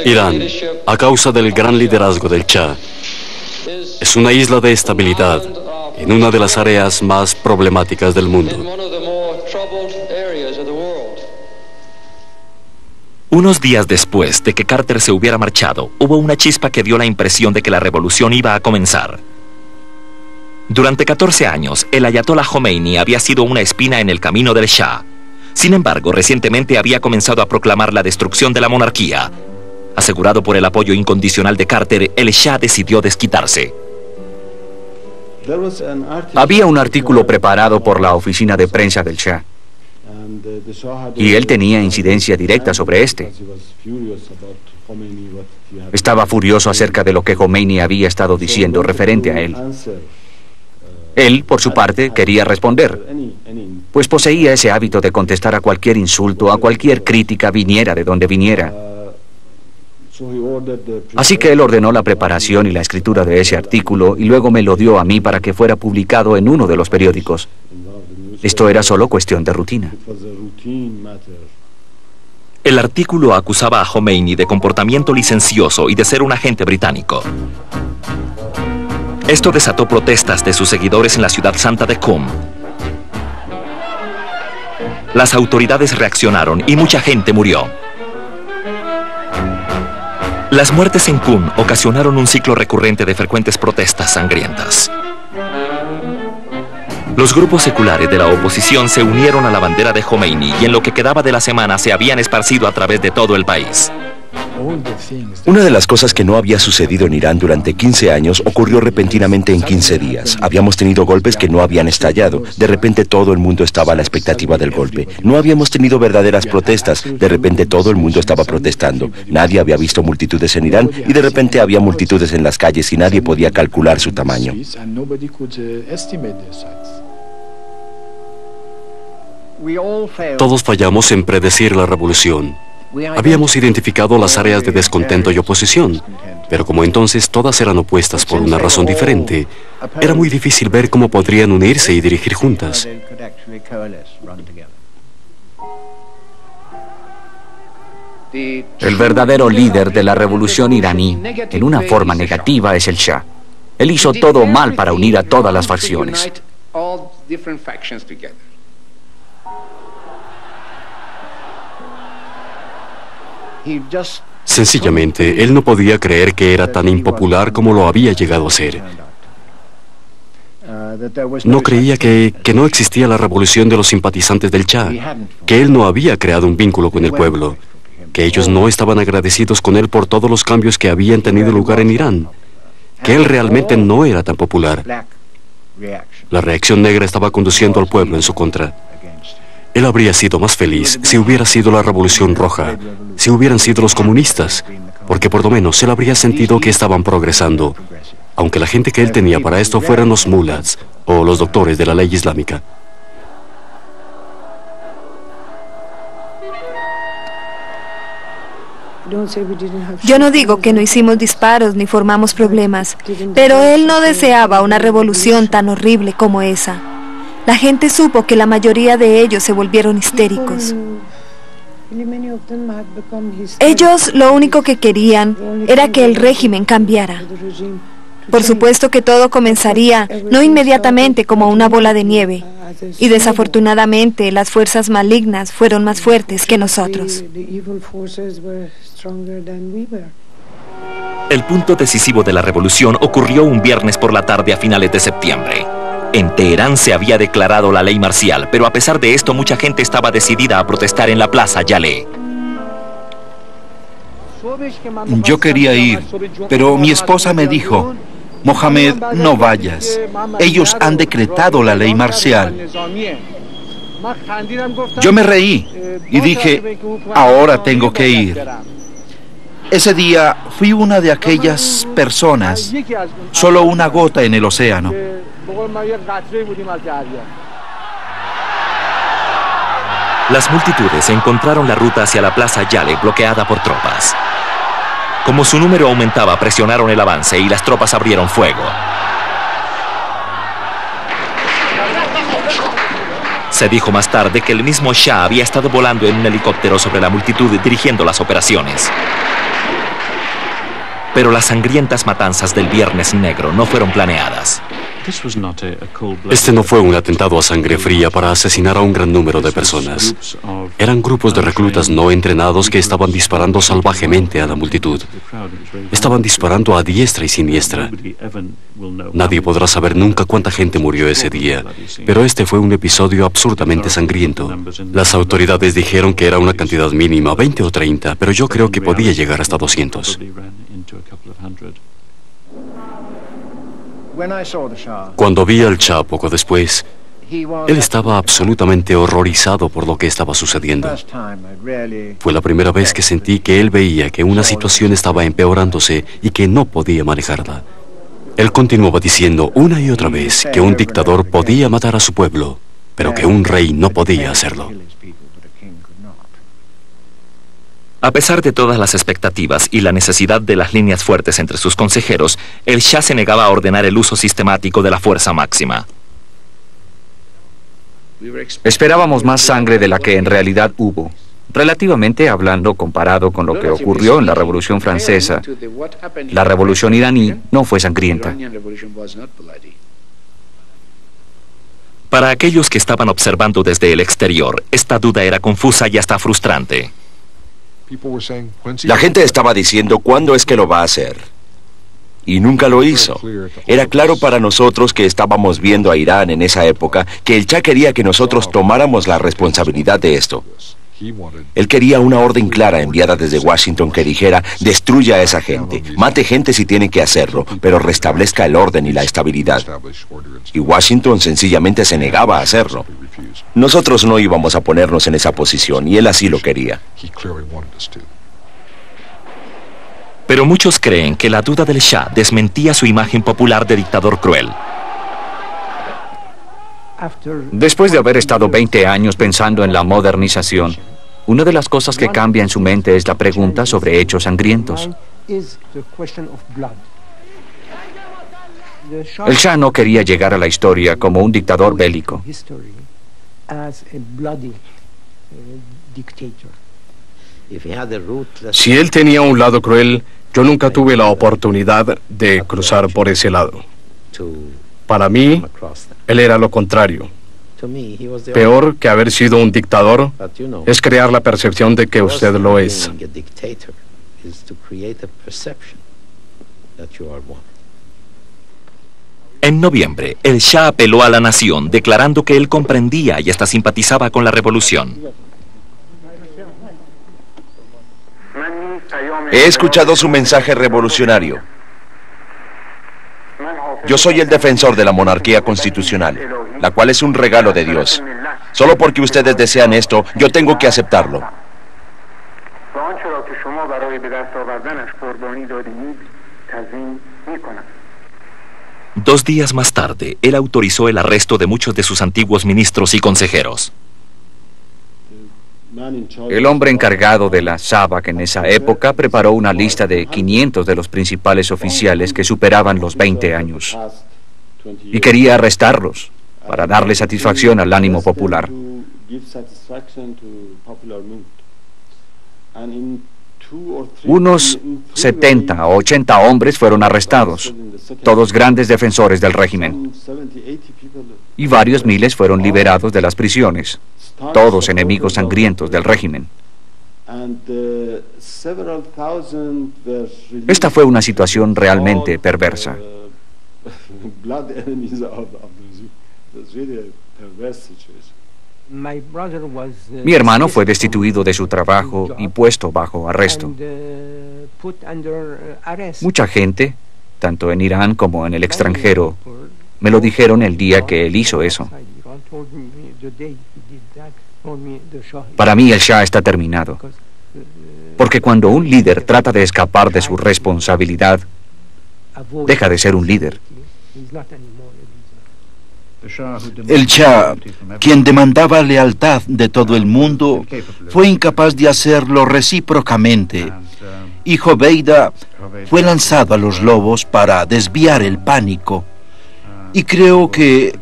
Irán, a causa del gran liderazgo del Shah, es una isla de estabilidad en una de las áreas más problemáticas del mundo. Unos días después de que Carter se hubiera marchado, hubo una chispa que dio la impresión de que la revolución iba a comenzar. Durante 14 años, el ayatolá Khomeini había sido una espina en el camino del Shah. Sin embargo, recientemente había comenzado a proclamar la destrucción de la monarquía. Asegurado por el apoyo incondicional de Carter, el Shah decidió desquitarse. Había un artículo preparado por la oficina de prensa del Shah, y él tenía incidencia directa sobre este. Estaba furioso acerca de lo que Khomeini había estado diciendo referente a él. Él, por su parte, quería responder, pues poseía ese hábito de contestar a cualquier insulto, a cualquier crítica, viniera de donde viniera. Así que él ordenó la preparación y la escritura de ese artículo y luego me lo dio a mí para que fuera publicado en uno de los periódicos. Esto era solo cuestión de rutina. El artículo acusaba a Khomeini de comportamiento licencioso y de ser un agente británico. Esto desató protestas de sus seguidores en la ciudad santa de Qum. Las autoridades reaccionaron y mucha gente murió. Las muertes en Qum ocasionaron un ciclo recurrente de frecuentes protestas sangrientas. Los grupos seculares de la oposición se unieron a la bandera de Khomeini y en lo que quedaba de la semana se habían esparcido a través de todo el país. Una de las cosas que no había sucedido en Irán durante 15 años ocurrió repentinamente en 15 días. Habíamos tenido golpes que no habían estallado. De repente todo el mundo estaba a la expectativa del golpe. No habíamos tenido verdaderas protestas. De repente todo el mundo estaba protestando. Nadie había visto multitudes en Irán y de repente había multitudes en las calles y nadie podía calcular su tamaño. Todos fallamos en predecir la revolución. Habíamos identificado las áreas de descontento y oposición, pero como entonces todas eran opuestas por una razón diferente, era muy difícil ver cómo podrían unirse y dirigir juntas. El verdadero líder de la revolución iraní, en una forma negativa, es el Shah. Él hizo todo mal para unir a todas las facciones. Sencillamente, él no podía creer que era tan impopular como lo había llegado a ser. No creía que no existía la revolución de los simpatizantes del Shah, que él no había creado un vínculo con el pueblo, que ellos no estaban agradecidos con él por todos los cambios que habían tenido lugar en Irán, que él realmente no era tan popular. La reacción negra estaba conduciendo al pueblo en su contra. Él habría sido más feliz si hubiera sido la Revolución Roja, si hubieran sido los comunistas, porque por lo menos él habría sentido que estaban progresando, aunque la gente que él tenía para esto fueran los mullahs o los doctores de la ley islámica. Yo no digo que no hicimos disparos ni formamos problemas, pero él no deseaba una revolución tan horrible como esa. La gente supo que la mayoría de ellos se volvieron histéricos. Ellos lo único que querían era que el régimen cambiara. Por supuesto que todo comenzaría no inmediatamente como una bola de nieve, y desafortunadamente las fuerzas malignas fueron más fuertes que nosotros. El punto decisivo de la revolución ocurrió un viernes por la tarde a finales de septiembre. En Teherán se había declarado la ley marcial, pero a pesar de esto mucha gente estaba decidida a protestar en la plaza Yale. Yo quería ir, pero mi esposa me dijo: Mohamed, no vayas. Ellos han decretado la ley marcial. Yo me reí y dije: ahora tengo que ir. Ese día fui una de aquellas personas, solo una gota en el océano. Las multitudes encontraron la ruta hacia la plaza Yale bloqueada por tropas. Como su número aumentaba, presionaron el avance y las tropas abrieron fuego. Se dijo más tarde que el mismo Shah había estado volando en un helicóptero sobre la multitud dirigiendo las operaciones. Pero las sangrientas matanzas del Viernes Negro no fueron planeadas. Este no fue un atentado a sangre fría para asesinar a un gran número de personas. Eran grupos de reclutas no entrenados que estaban disparando salvajemente a la multitud. Estaban disparando a diestra y siniestra. Nadie podrá saber nunca cuánta gente murió ese día, pero este fue un episodio absurdamente sangriento. Las autoridades dijeron que era una cantidad mínima, 20 o 30, pero yo creo que podía llegar hasta 200. Cuando vi al Shah poco después, él estaba absolutamente horrorizado por lo que estaba sucediendo. Fue la primera vez que sentí que él veía que una situación estaba empeorándose y que no podía manejarla. Él continuaba diciendo una y otra vez que un dictador podía matar a su pueblo, pero que un rey no podía hacerlo. A pesar de todas las expectativas y la necesidad de las líneas fuertes entre sus consejeros, el Shah se negaba a ordenar el uso sistemático de la fuerza máxima. Esperábamos más sangre de la que en realidad hubo. Relativamente hablando, comparado con lo que ocurrió en la Revolución Francesa, la Revolución iraní no fue sangrienta. Para aquellos que estaban observando desde el exterior, esta duda era confusa y hasta frustrante. La gente estaba diciendo: ¿cuándo es que lo va a hacer? Y nunca lo hizo. Era claro para nosotros que estábamos viendo a Irán en esa época que el Shah quería que nosotros tomáramos la responsabilidad de esto. Él quería una orden clara enviada desde Washington que dijera: destruya a esa gente, mate gente si tiene que hacerlo, pero restablezca el orden y la estabilidad. Y Washington sencillamente se negaba a hacerlo. Nosotros no íbamos a ponernos en esa posición, y él así lo quería. Pero muchos creen que la duda del Shah desmentía su imagen popular de dictador cruel. Después de haber estado 20 años pensando en la modernización, una de las cosas que cambia en su mente es la pregunta sobre hechos sangrientos. El Shah no quería llegar a la historia como un dictador bélico. Si él tenía un lado cruel, yo nunca tuve la oportunidad de cruzar por ese lado. Para mí, él era lo contrario. Peor que haber sido un dictador es crear la percepción de que usted lo es. En noviembre, el Shah apeló a la nación declarando que él comprendía y hasta simpatizaba con la revolución. He escuchado su mensaje revolucionario. Yo soy el defensor de la monarquía constitucional, la cual es un regalo de Dios. Solo porque ustedes desean esto, yo tengo que aceptarlo. 2 días más tarde, él autorizó el arresto de muchos de sus antiguos ministros y consejeros. El hombre encargado de la SAVAK en esa época preparó una lista de 500 de los principales oficiales que superaban los 20 años y quería arrestarlos para darle satisfacción al ánimo popular. Unos 70 o 80 hombres fueron arrestados, todos grandes defensores del régimen, y varios miles fueron liberados de las prisiones, todos enemigos sangrientos del régimen. Esta fue una situación realmente perversa. Mi hermano fue destituido de su trabajo y puesto bajo arresto. Mucha gente, tanto en Irán como en el extranjero, me lo dijeron el día que él hizo eso. Para mí el Shah está terminado, porque cuando un líder trata de escapar de su responsabilidad, deja de ser un líder. El Shah, quien demandaba lealtad de todo el mundo, fue incapaz de hacerlo recíprocamente, y Jobeida fue lanzado a los lobos para desviar el pánico. Y creo que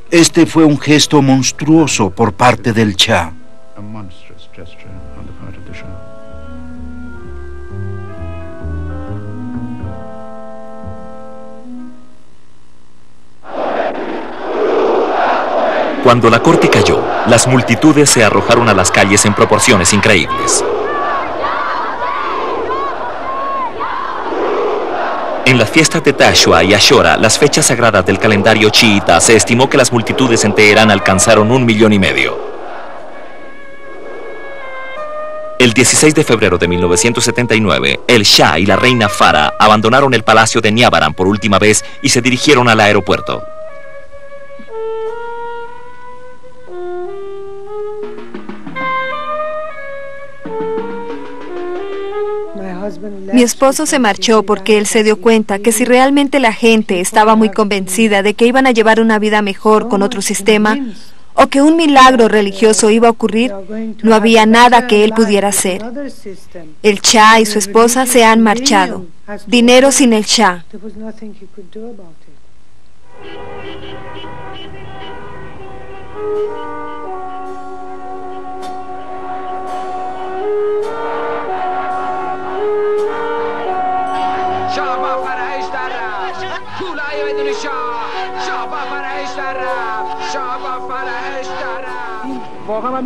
este fue un gesto monstruoso por parte del Shah. Cuando la corte cayó, las multitudes se arrojaron a las calles en proporciones increíbles. En las fiestas de Tashua y Ashura, las fechas sagradas del calendario chiita, se estimó que las multitudes en Teherán alcanzaron 1,5 millones. El 16 de febrero de 1979, el Shah y la reina Farah abandonaron el palacio de Niavaran por última vez y se dirigieron al aeropuerto. Mi esposo se marchó porque él se dio cuenta que si realmente la gente estaba muy convencida de que iban a llevar una vida mejor con otro sistema, o que un milagro religioso iba a ocurrir, no había nada que él pudiera hacer. El Shah y su esposa se han marchado. Dinero sin el Shah.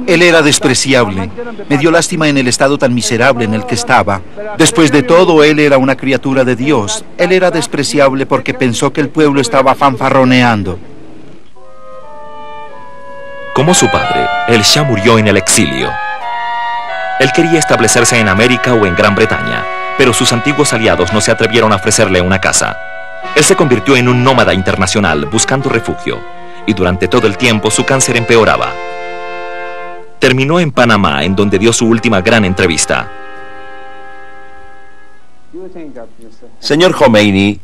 Él era despreciable. Me dio lástima en el estado tan miserable en el que estaba. Después de todo, él era una criatura de Dios. Él era despreciable porque pensó que el pueblo estaba fanfarroneando. Como su padre, el Shah murió en el exilio. Él quería establecerse en América o en Gran Bretaña, pero sus antiguos aliados no se atrevieron a ofrecerle una casa. Él se convirtió en un nómada internacional buscando refugio, y durante todo el tiempo su cáncer empeoraba. Terminó en Panamá, en donde dio su última gran entrevista. Señor Khomeini,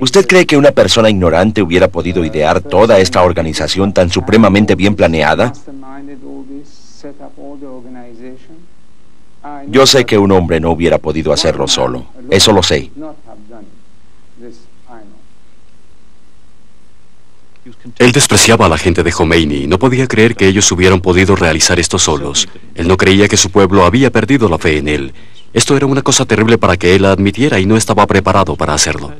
¿usted cree que una persona ignorante hubiera podido idear toda esta organización tan supremamente bien planeada? Yo sé que un hombre no hubiera podido hacerlo solo, eso lo sé. Él despreciaba a la gente de Khomeini, no podía creer que ellos hubieran podido realizar esto solos. Él no creía que su pueblo había perdido la fe en él. Esto era una cosa terrible para que él la admitiera y no estaba preparado para hacerlo.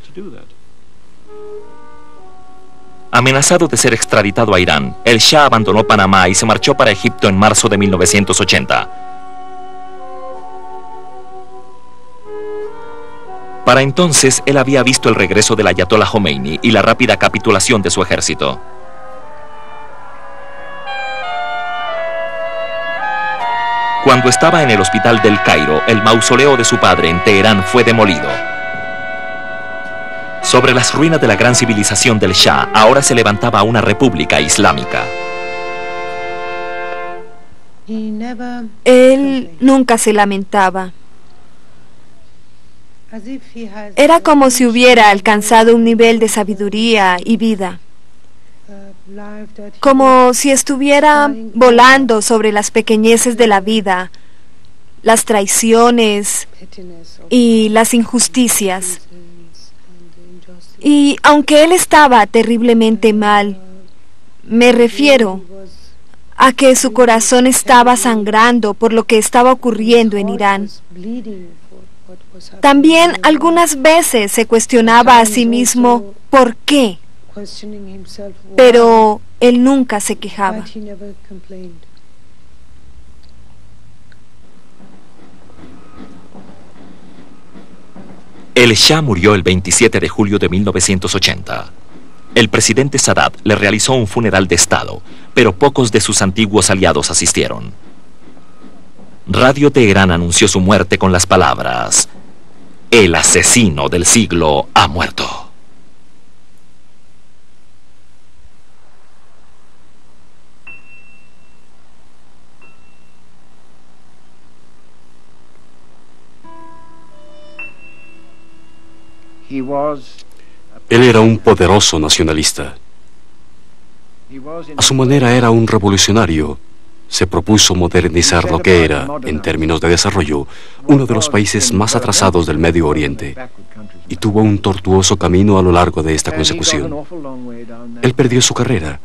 Amenazado de ser extraditado a Irán, el Shah abandonó Panamá y se marchó para Egipto en marzo de 1980. Para entonces, él había visto el regreso del ayatollah Khomeini y la rápida capitulación de su ejército. Cuando estaba en el hospital del Cairo, el mausoleo de su padre en Teherán fue demolido. Sobre las ruinas de la gran civilización del Shah, ahora se levantaba una república islámica. Él nunca se lamentaba. Era como si hubiera alcanzado un nivel de sabiduría y vida. Como si estuviera volando sobre las pequeñeces de la vida, las traiciones y las injusticias. Y aunque él estaba terriblemente mal, me refiero a que su corazón estaba sangrando por lo que estaba ocurriendo en Irán. También algunas veces se cuestionaba a sí mismo por qué, pero él nunca se quejaba. El Shah murió el 27 de julio de 1980. El presidente Sadat le realizó un funeral de Estado, pero pocos de sus antiguos aliados asistieron. Radio Teherán anunció su muerte con las palabras: "El asesino del siglo ha muerto". Él era un poderoso nacionalista. A su manera era un revolucionario. Se propuso modernizar lo que era, en términos de desarrollo, uno de los países más atrasados del Medio Oriente, y tuvo un tortuoso camino a lo largo de esta consecución. Él perdió su carrera,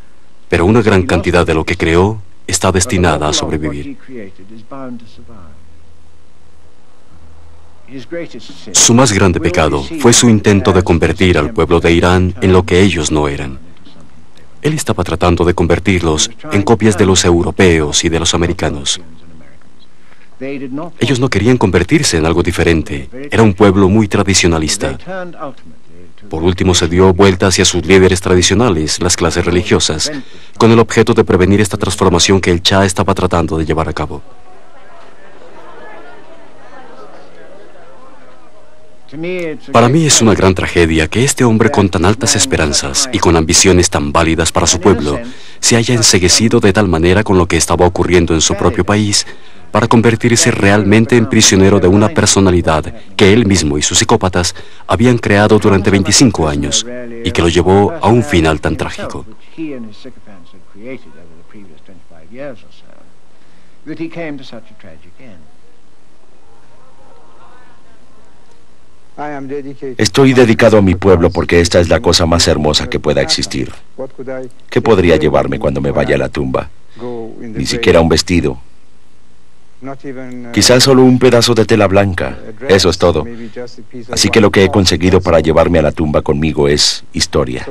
pero una gran cantidad de lo que creó está destinada a sobrevivir. Su más grande pecado fue su intento de convertir al pueblo de Irán en lo que ellos no eran. Él estaba tratando de convertirlos en copias de los europeos y de los americanos. Ellos no querían convertirse en algo diferente. Era un pueblo muy tradicionalista. Por último, se dio vuelta hacia sus líderes tradicionales, las clases religiosas, con el objeto de prevenir esta transformación que el Shah estaba tratando de llevar a cabo. Para mí es una gran tragedia que este hombre con tan altas esperanzas y con ambiciones tan válidas para su pueblo se haya enceguecido de tal manera con lo que estaba ocurriendo en su propio país para convertirse realmente en prisionero de una personalidad que él mismo y sus psicópatas habían creado durante 25 años y que lo llevó a un final tan trágico. Estoy dedicado a mi pueblo porque esta es la cosa más hermosa que pueda existir. ¿Qué podría llevarme cuando me vaya a la tumba? Ni siquiera un vestido. Quizás solo un pedazo de tela blanca. Eso es todo. Así que lo que he conseguido para llevarme a la tumba conmigo es historia.